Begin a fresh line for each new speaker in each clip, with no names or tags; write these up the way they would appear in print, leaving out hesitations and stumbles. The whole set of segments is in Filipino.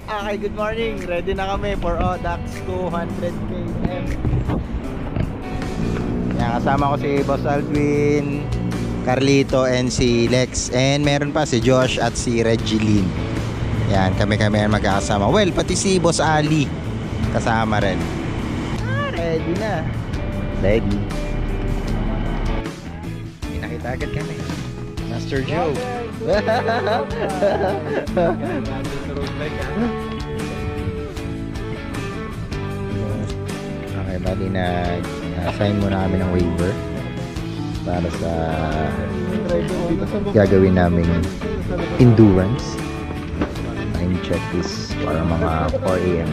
Okay, good morning. Ready na kami for Audax 200 km. Yan, kasama ko si Boss Alvin, Carlito, and si Lex. And meron pa si Josh at si Regiline. Yan, kami-kami ang magkakasama. Well, pati si Boss Ali kasama rin. Ready na. Ready. Nakita agad kami. Master Joe. Okay, bali na-assign muna kami ng waiver para sa gagawin naming endurance. Time check is para mga 4 AM.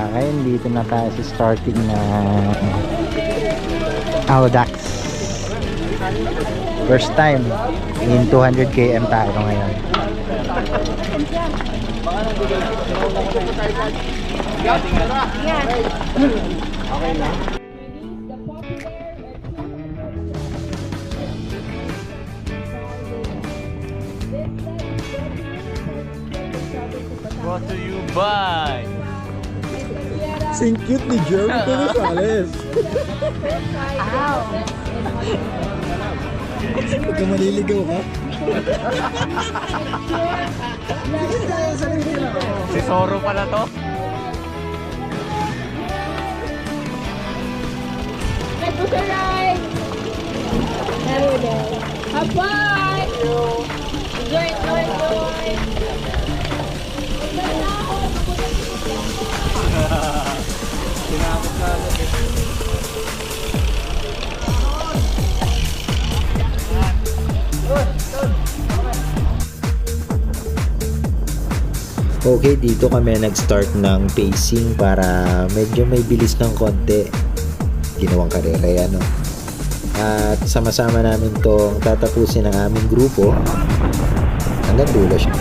Ngayon dito na tayo sa starting na Audax. First time in 200 km tayo ngayon. Okay na.
Brought to you by
Sing cute ni Jeremy Gonzales. Pagka maliligaw ka.
si Soro pala to.
Let's go to ride. There we go. Have fun. Enjoy, enjoy, enjoy.
Tinakot na agad.
Okay, dito kami nag-start ng pacing para medyo may bilis ng konti. Ginawang karera yan, no? At sama-sama namin tong tatapusin ng aming grupo hanggang dulo siya.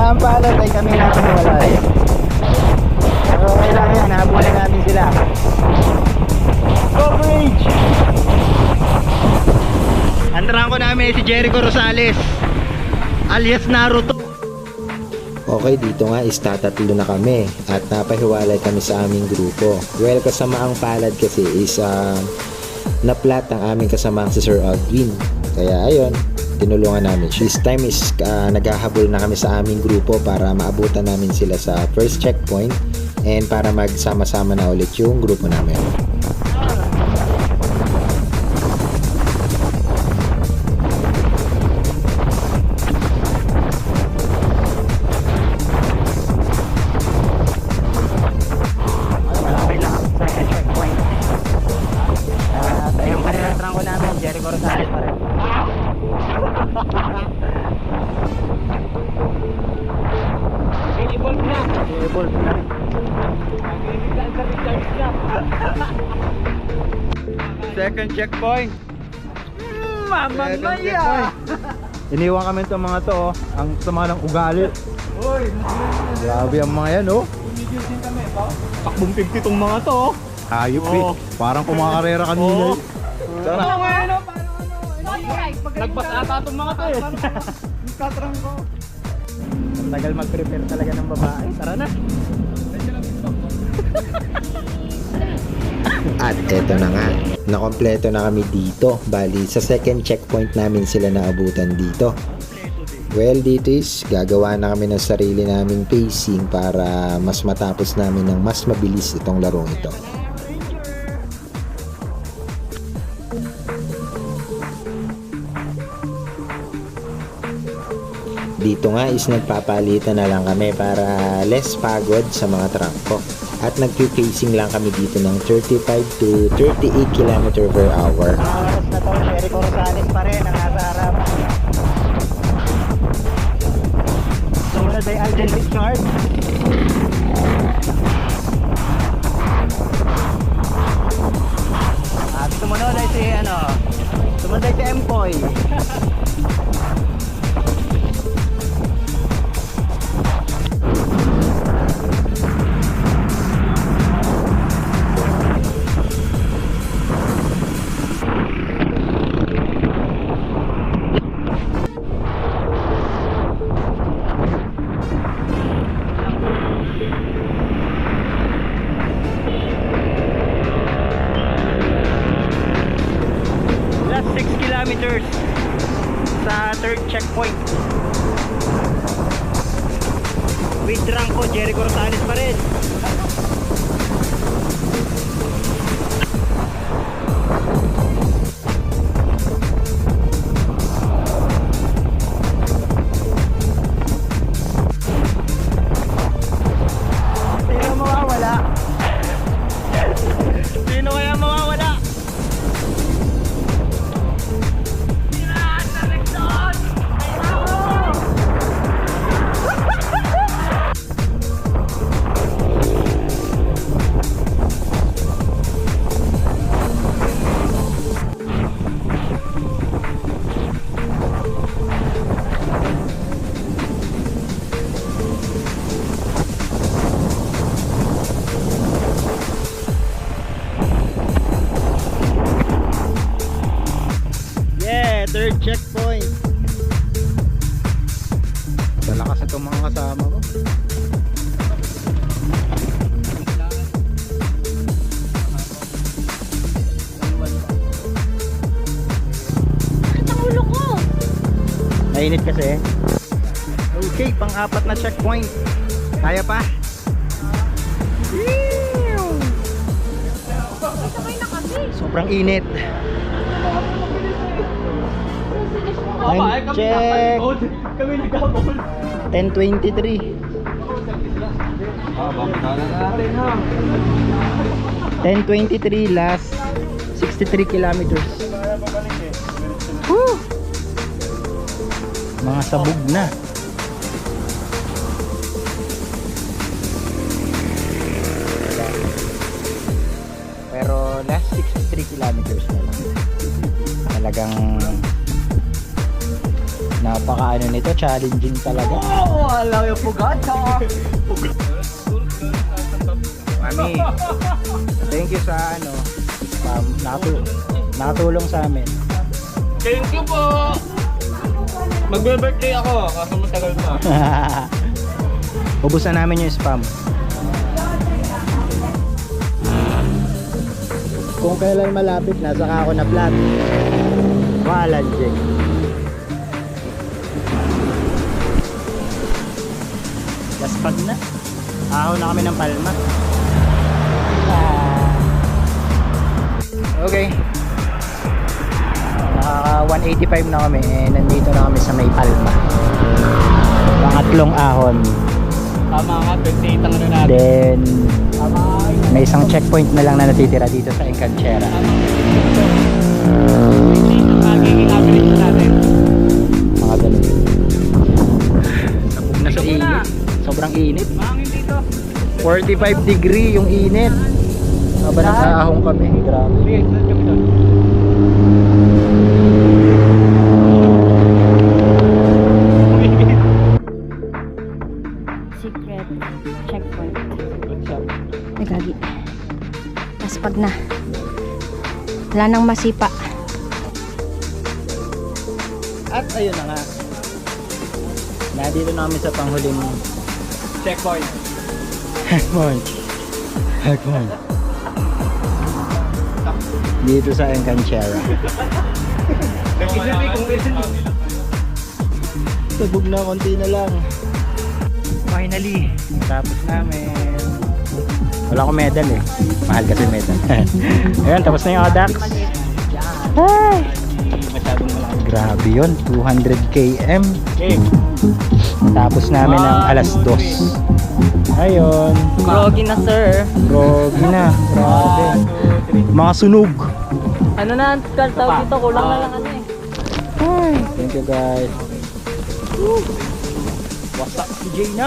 Ang palad ay kami natin wala eh. Pero okay lang yan, nabulan namin sila. Coverage! Andrahan ko namin si Jericho Rosales alias Naruto.
Okay, dito nga is tatatlo na kami at napahiwalay kami sa aming grupo. Well, kasamaang palad kasi is na-flat ang aming kasamaang si Sir Aldwin. Kaya ayun, tinulungan namin. This time is naghahabol na kami sa aming grupo para maabutan namin sila sa first checkpoint and para magsama-sama na ulit yung grupo namin.
Yung parirang ko namin, Jericho Rosales pa rin.
Evolve na.
Evolve na. Second checkpoint.
Mama
Second
maya.
checkpoint. Iniwan kami itong mga to, oh. Ang sama ng ugali.
Uy,
Grabe ang mga yan, oh.
video din kami to. Takbong 50 tong mga to.
Hayop eh.
Oo.
Parang kumakarera kanina
Oo.
eh. Tara.
Oo, ano, parang nagbas ata tong mga to eh. Katrang ko.
Ang tagal mag-prepare talaga ng babae. Tara na.
At eto na nga, nakompleto na kami dito. Bali, sa second checkpoint namin sila naabutan dito. Well, dito is gagawa na kami ng sarili naming pacing para mas matapos namin ng mas mabilis itong larong ito. Dito nga is nagpapalitan na lang kami para less pagod sa mga trangko. At nagpi-pacing lang kami dito ng 35 to 38 km per hour.
Oras na to, Jericho Rosales pa rin ang nasa harap. Sumunod ay Alden Richard. At sumunod ay sumunod ay si Empoy. Last 6 kilometers sa third checkpoint. With Ranko, Jericho Rosales pa rin. Sino mawawala? Sino kaya mawawala? Yeah, third checkpoint. Dalakas na itong mga kasama ko.
Ang ulo ko!
Mainit kasi. Okay, pang-apat na checkpoint. Kaya pa?
Sabay na kami.
Sobrang init. Time check.
Kami nagkabol.
10:23.
Natin ha.
10:23 last 63 kilometers. Woo! Mga sabog na. Pero last 63 kilometers na lang. Talagang napaka nito, challenging talaga.
Oh, alam yung pugat ha.
Mami, thank you sa nakatulong sa amin.
Thank you po. Magbe-birthday ako, kaso matagal pa.
Ubusan namin yung spam. Kung kailan malapit na, saka ako na vlog. Walang Jake. Gaspag na. Ahon na kami ng Palma. Okay. Naka 185 na kami. Nandito na kami sa may Palma. Pangatlong ahon.
Tama nga, 28 ang ano natin.
Then may isang checkpoint na lang na natitira dito sa Encanchera.
Magiging average natin.
Mga ganun. Sabog na sa init. Sobrang init.
Mahangin dito.
45 degree yung init. Habang nag-aahong kami. Grabe.
Sige, sunod kami doon.
Secret checkpoint. Ay, gagi. Paspag na. Wala nang masipa.
At ayun na nga. Nandito na kami sa panghuling
Checkpoint.
checkpoint. Checkpoint. dito sa Encanchera. Sabog na, konti na lang. Finally, tapos namin. Wala akong medal eh. Mahal kasi medal. Ayun, tapos na yung ADAX. Ay! Grabe yun, 200 km. Tapos namin ng alas 2. Ayun.
Groggy na, sir.
Groggy na. Grabe. Mga sunog.
Ano na, tawag dito, kulang na lang ano eh.
Thank you guys. What's up, CJ9?